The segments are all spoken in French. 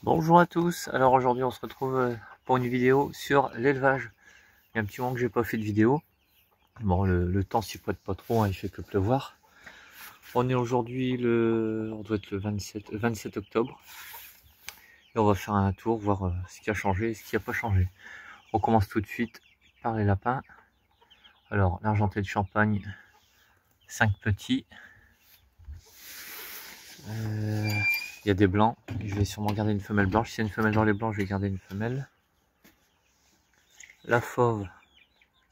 Bonjour à tous, alors aujourd'hui on se retrouve pour une vidéo sur l'élevage. Il y a un petit moment que j'ai pas fait de vidéo. Bon, le temps s'y prête pas trop, hein, il fait que pleuvoir. On est aujourd'hui on doit être le 27 octobre. Et on va faire un tour, voir ce qui a changé et ce qui n'a pas changé. On commence tout de suite par les lapins. Alors l'argenté de Champagne, 5 petits. Il y a des blancs, je vais sûrement garder une femelle blanche. S'il y a une femelle dans les blancs, je vais garder une femelle. La fauve,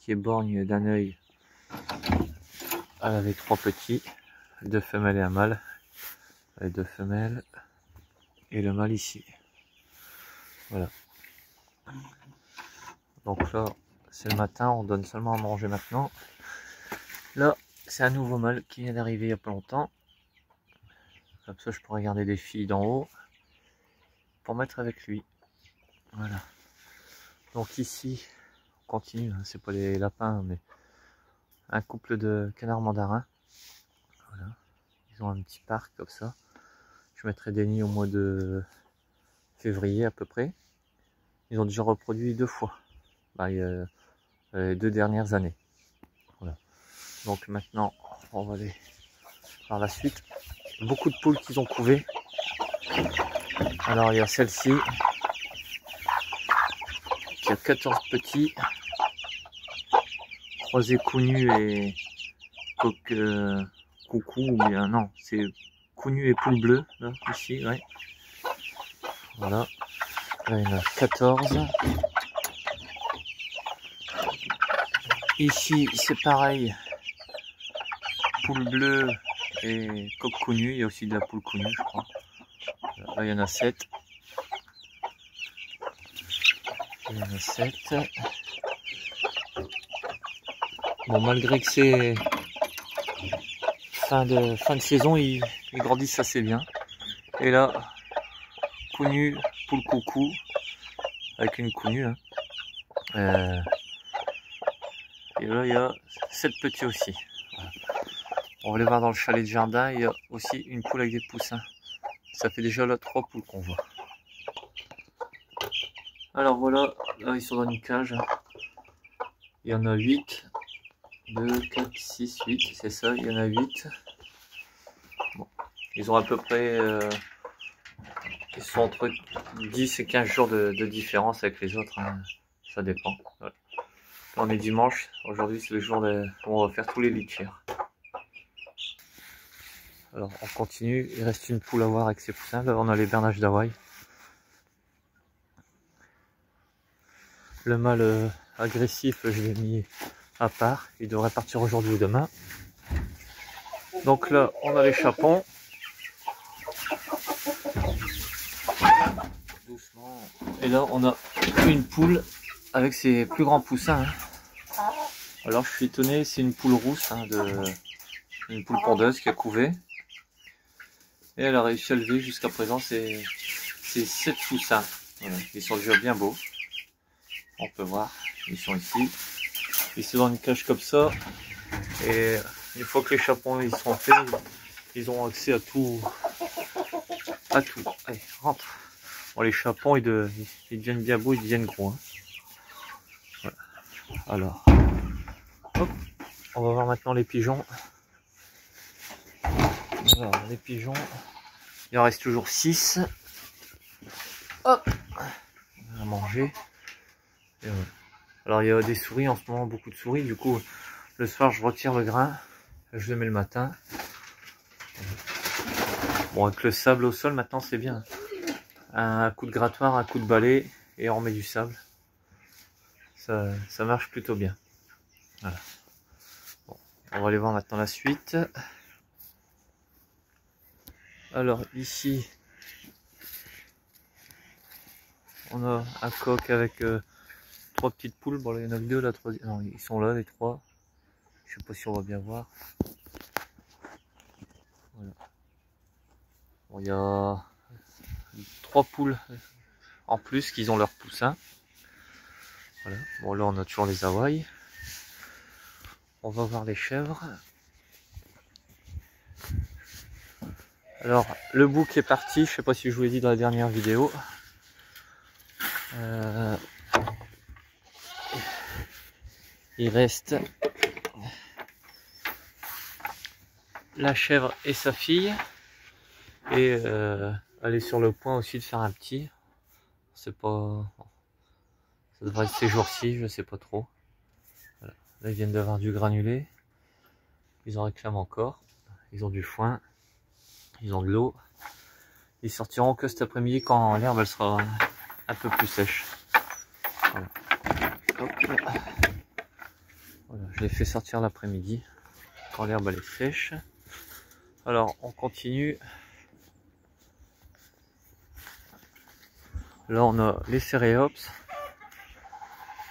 qui est borgne d'un œil, elle avait 3 petits, 2 femelles et un mâle. Les 2 femelles et le mâle ici. Voilà. Donc là, c'est le matin, on donne seulement à manger maintenant. Là, c'est un nouveau mâle qui vient d'arriver il n'y a pas longtemps. Comme ça, je pourrais garder des filles d'en haut pour mettre avec lui. Voilà. Donc ici, on continue, hein, c'est pas les lapins, mais un couple de canards mandarins. Voilà. Ils ont un petit parc comme ça. Je mettrai des nids au mois de février à peu près. Ils ont déjà reproduit 2 fois. Bah, les 2 dernières années. Voilà. Donc maintenant, on va aller par la suite. Beaucoup de poules qu'ils ont couvées. Alors il y a celle-ci qui a 14 petits. Croisés Cougnu et coucou, ou bien non, c'est Cougnu et poule bleue, là, ici, ouais. Voilà. Là, il y en a 14. Ici, c'est pareil. Poule bleue et coq Cougnu. Il y a aussi de la poule Cougnu, je crois. Là, il y en a 7. Il y en a 7. Bon, malgré que c'est fin de saison, ils grandissent assez bien. Et là, Cougnu, poule coucou, avec une Cougnu. Hein. Et là, il y a 7 petits aussi. Voilà. On va aller voir dans le chalet de jardin. Il y a aussi une poule avec des poussins. Ça fait déjà là 3 poules qu'on voit. Alors voilà, là ils sont dans une cage. Il y en a 8. 2, 4, 6, 8, c'est ça, il y en a 8. Bon. Ils ont à peu près... ils sont entre 10 et 15 jours de différence avec les autres. Hein. Ça dépend. Voilà. Là, on est dimanche. Aujourd'hui, c'est le jour où on va faire tous les lits de chair. Alors, on continue. Il reste une poule à voir avec ses poussins. Là, on a les bernaches d'Hawaï. Le mâle agressif, je l'ai mis à part. Il devrait partir aujourd'hui ou demain. Donc là, on a les chapons. Doucement. Et là, on a une poule avec ses plus grands poussins. Hein. Alors, je suis étonné, c'est une poule rousse, hein, une poule pondeuse qui a couvé. Et elle a réussi à lever jusqu'à présent ses 7 poussins. Voilà. Ils sont déjà bien beaux. On peut voir, ils sont ici. Ils sont dans une cage comme ça. Et une fois que les chapons ils sont faits, ils ont accès à tout. Allez, rentre. Bon, les chapons, ils deviennent bien beaux, ils deviennent gros. Hein. Voilà. Alors, hop, on va voir maintenant les pigeons. Alors, les pigeons, il en reste toujours 6. Hop, à manger. Et voilà. Alors, il y a des souris en ce moment, beaucoup de souris. Du coup, le soir, je retire le grain. Je le mets le matin. Bon, avec le sable au sol, maintenant, c'est bien. Un coup de grattoir, un coup de balai, et on remet du sable. Ça marche plutôt bien. Voilà. Bon, on va aller voir maintenant la suite. Alors ici, on a un coq avec 3 petites poules. Bon, là, il y en a que 2, la troisième. Non, ils sont là, les 3. Je sais pas si on va bien voir. Voilà. Bon, il y a 3 poules en plus qui ont leur poussin. Voilà. Bon, là, on a toujours les Hawaï. On va voir les chèvres. Alors, le bouc est parti, je sais pas si je vous l'ai dit dans la dernière vidéo. Il reste la chèvre et sa fille. Et elle est sur le point aussi de faire un petit. C'est pas... Ça devrait être ces jours-ci, je sais pas trop. Voilà. Là, ils viennent d'avoir du granulé. Ils en réclament encore. Ils ont du foin. Ils ont de l'eau. Ils sortiront que cet après-midi quand l'herbe elle sera un peu plus sèche. Voilà. Hop. Voilà, je les fais sortir l'après-midi quand l'herbe elle est sèche. Alors on continue. Là on a les céréops.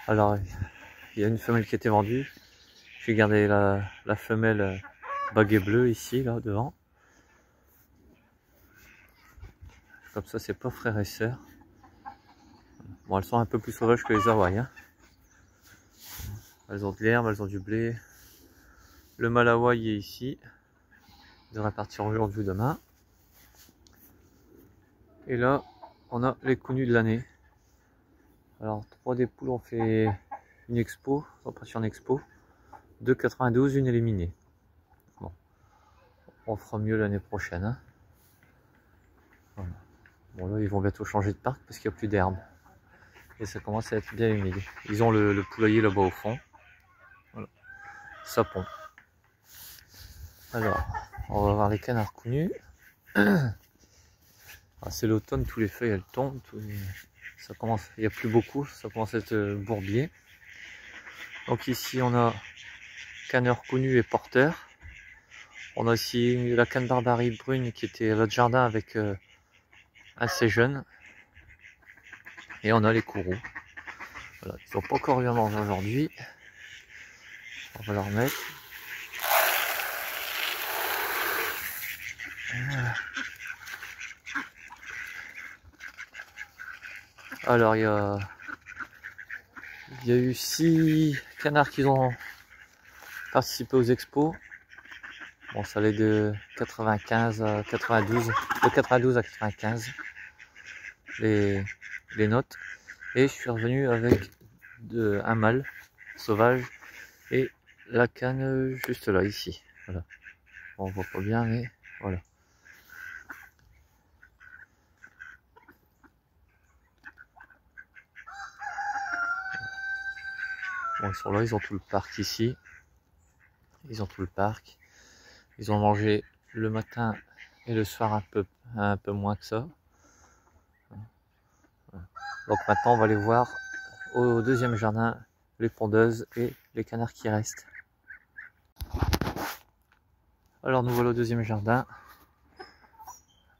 Alors il y a une femelle qui a été vendue. J'ai gardé la femelle baguet bleu ici, là devant. Comme ça c'est pas frère et sœur. Bon, elles sont un peu plus sauvages que les Hawaïens. Elles ont de l'herbe, elles ont du blé. Le Malawi est ici. Il devrait partir aujourd'hui ou demain. Et là, on a les connus de l'année. Alors, 3 des poules ont fait une expo, sont partis en expo. 2,92, une éliminée. Bon, on fera mieux l'année prochaine. Hein. Voilà. Bon, là, ils vont bientôt changer de parc parce qu'il n'y a plus d'herbe. Et ça commence à être bien humide. Ils ont le poulailler là-bas au fond. Voilà. Ça pond. Alors, on va voir les canards connus. C'est l'automne, tous les feuilles elles tombent. Ça commence, il n'y a plus beaucoup, ça commence à être bourbier. Donc ici on a canard connu et porteur. On a aussi la canne barbarie brune qui était à l'autre jardin avec assez jeune. Et on a les courroux. Voilà, ils n'ont pas encore eu à manger aujourd'hui. On va leur mettre. Voilà. Alors il y a eu 6 canards qui ont participé aux expos. Bon, ça allait de 95 à 92, de 92 à 95 les notes. Et je suis revenu avec un mâle sauvage et la canne juste là, ici. Voilà. Bon, on voit pas bien, mais voilà. Bon, ils sont là, ils ont tout le parc ici. Ils ont tout le parc. Ils ont mangé le matin et le soir un peu moins que ça. Donc maintenant on va aller voir au deuxième jardin les pondeuses et les canards qui restent. Alors nous voilà au deuxième jardin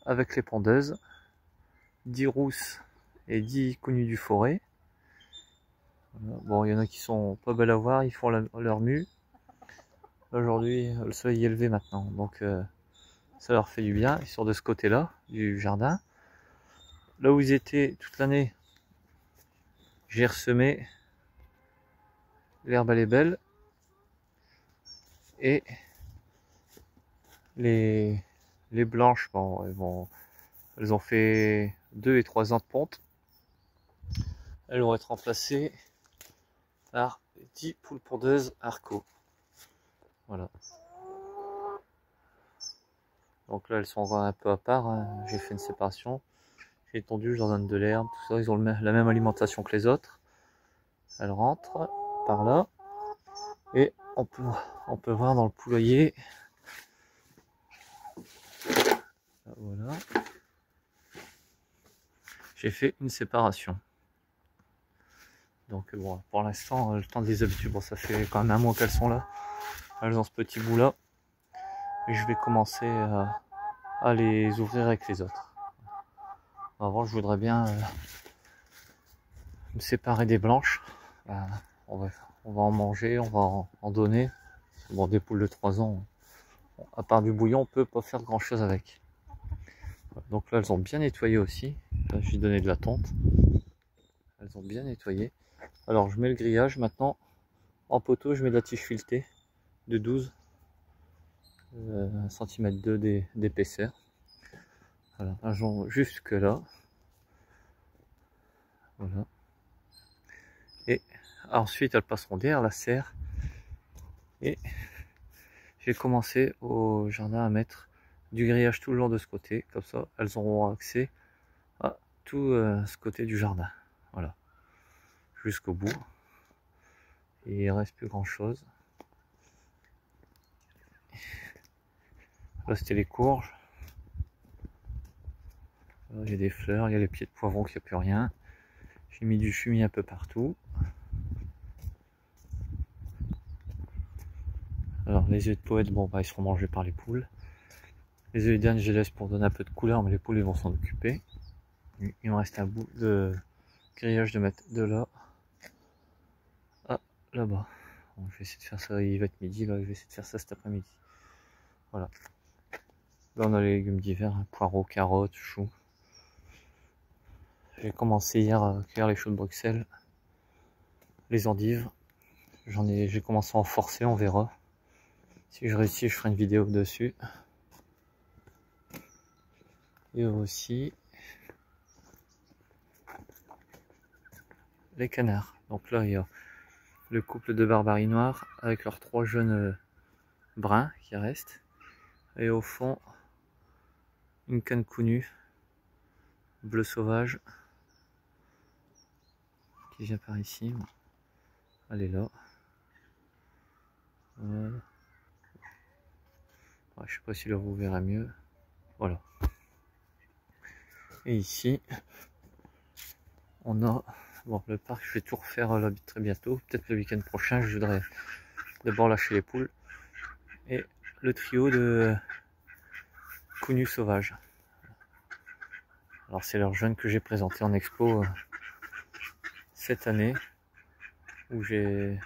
avec les pondeuses, 10 rousses et 10 connues du forêt. Bon, il y en a qui sont pas belles à voir, ils font leur mue. Aujourd'hui le soleil est élevé maintenant, donc ça leur fait du bien. Ils sont de ce côté là du jardin. Là où ils étaient toute l'année, j'ai ressemé. L'herbe elle est belle. Et les blanches, bon, elles ont fait 2 et 3 ans de ponte. Elles vont être remplacées par 10 poules pondeuses Arco. Voilà. Donc là elles sont un peu à part, hein. J'ai fait une séparation. J'ai étendu, je leur donne de l'herbe, tout ça. Ils ont la même alimentation que les autres. Elles rentrent par là. Et on peut voir dans le poulailler. Voilà. J'ai fait une séparation. Donc bon, pour l'instant, le temps de les habituer, bon, ça fait quand même un mois qu'elles sont là. Elles ont ce petit bout là. Et je vais commencer à les ouvrir avec les autres. Avant, je voudrais bien me séparer des blanches. On va en manger, on va en donner. Bon, des poules de 3 ans, à part du bouillon, on peut pas faire grand chose avec. Donc là, elles ont bien nettoyé aussi. Là, j'ai donné de la tonte. Elles ont bien nettoyé. Alors, je mets le grillage maintenant. En poteau, je mets de la tige filetée de 12 cm d'épaisseur. Voilà, elles vont jusque là. Voilà. Et ensuite elles passeront derrière la serre. Et j'ai commencé au jardin à mettre du grillage tout le long de ce côté. Comme ça, elles auront accès à tout ce côté du jardin. Voilà. Jusqu'au bout. Et il reste plus grand chose. Là c'était les courges. Là, il y a des fleurs, il y a les pieds de poivron qu'il n'y a plus rien. J'ai mis du fumier un peu partout. Alors les œufs de poète, bon bah ils seront mangés par les poules. Les œufs d'Inde je les laisse pour donner un peu de couleur, mais les poules ils vont s'en occuper. Il me reste un bout de grillage de mettre de là à là-bas. Bon, je vais essayer de faire ça, il va être midi, là je vais essayer de faire ça cet après-midi. Voilà. Là on a les légumes d'hiver, hein, poireaux, carottes, choux. J'ai commencé hier à cueillir les choux de Bruxelles, les endives. J'ai commencé à en forcer, on verra. Si je réussis, je ferai une vidéo dessus. Et aussi les canards. Donc là, il y a le couple de barbarie noire avec leurs 3 jeunes bruns qui restent. Et au fond, une canne connue, bleu sauvage, qui vient par ici. Elle est là. Voilà. Ouais, je sais pas si là vous verrez mieux. Voilà. Et ici, on a bon, le parc. Je vais tout refaire là très bientôt. Peut-être le week-end prochain. Je voudrais d'abord lâcher les poules. Et le trio de connus sauvages. Alors c'est leur jeune que j'ai présenté en expo cette année. Où j'ai...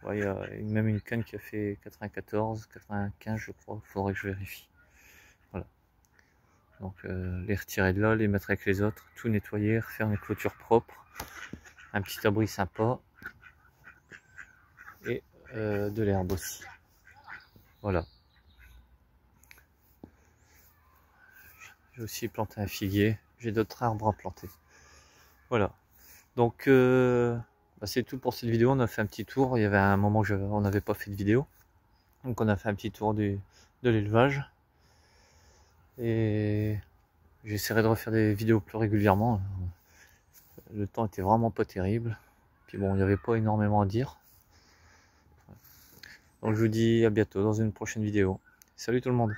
Ouais, il y a même une canne qui a fait 94, 95 je crois. Il faudrait que je vérifie. Voilà. Donc les retirer de là, les mettre avec les autres, tout nettoyer, refaire une clôture propre, un petit abri sympa et de l'herbe aussi. Voilà. J'ai aussi planté un figuier, j'ai d'autres arbres à planter. Voilà. Donc bah, c'est tout pour cette vidéo. On a fait un petit tour. Il y avait un moment où on n'avait pas fait de vidéo, donc on a fait un petit tour de l'élevage et j'essaierai de refaire des vidéos plus régulièrement. Le temps était vraiment pas terrible. Puis bon, il n'y avait pas énormément à dire. Donc je vous dis à bientôt dans une prochaine vidéo. Salut tout le monde!